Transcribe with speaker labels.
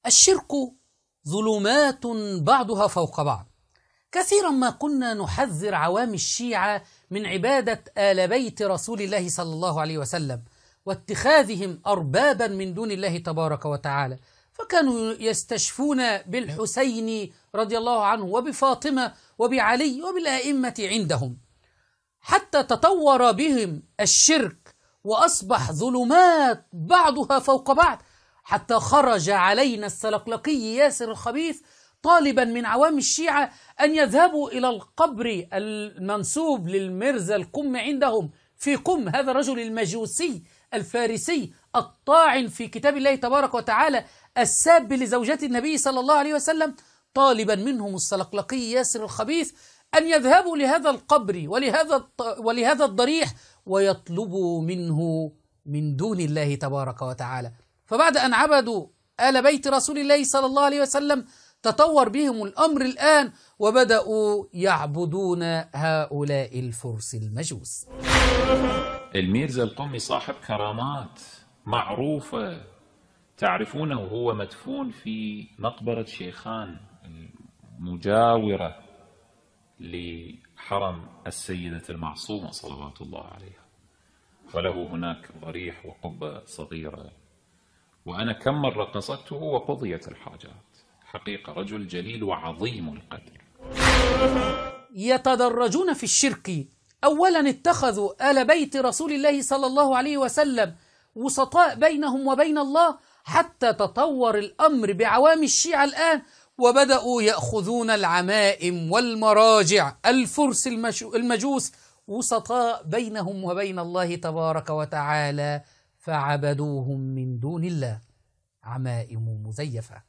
Speaker 1: الشرك ظلمات بعضها فوق بعض. كثيرا ما كنا نحذر عوام الشيعة من عبادة آل بيت رسول الله صلى الله عليه وسلم واتخاذهم أربابا من دون الله تبارك وتعالى، فكانوا يستشفون بالحسين رضي الله عنه وبفاطمة وبعلي وبالأئمة عندهم، حتى تطور بهم الشرك وأصبح ظلمات بعضها فوق بعض، حتى خرج علينا السلقلقي ياسر الخبيث طالبا من عوام الشيعة أن يذهبوا إلى القبر المنسوب للمرزا القم عندهم في قم، هذا الرجل المجوسي الفارسي الطاعن في كتاب الله تبارك وتعالى الساب لزوجات النبي صلى الله عليه وسلم، طالبا منهم السلقلقي ياسر الخبيث أن يذهبوا لهذا القبر ولهذا الضريح ويطلبوا منه من دون الله تبارك وتعالى. فبعد أن عبدوا آل بيت رسول الله صلى الله عليه وسلم تطور بهم الأمر الآن وبدأوا يعبدون هؤلاء الفرس المجوس.
Speaker 2: الميرزا القمي صاحب كرامات معروفة، تعرفونه وهو مدفون في مقبرة شيخان المجاورة لحرم السيدة المعصومة صلوات الله عليها، وله هناك ضريح وقبة صغيرة، وأنا كم مرة قصدته وقضيت الحاجات. حقيقة رجل جليل وعظيم القدر.
Speaker 1: يتدرجون في الشرك. أولا اتخذوا آل بيت رسول الله صلى الله عليه وسلم وسطاء بينهم وبين الله، حتى تطور الأمر بعوام الشيعة الآن وبدأوا يأخذون العمائم والمراجع الفرس المجوس وسطاء بينهم وبين الله تبارك وتعالى، فعبدوهم من دون الله، عمائم مزيفة.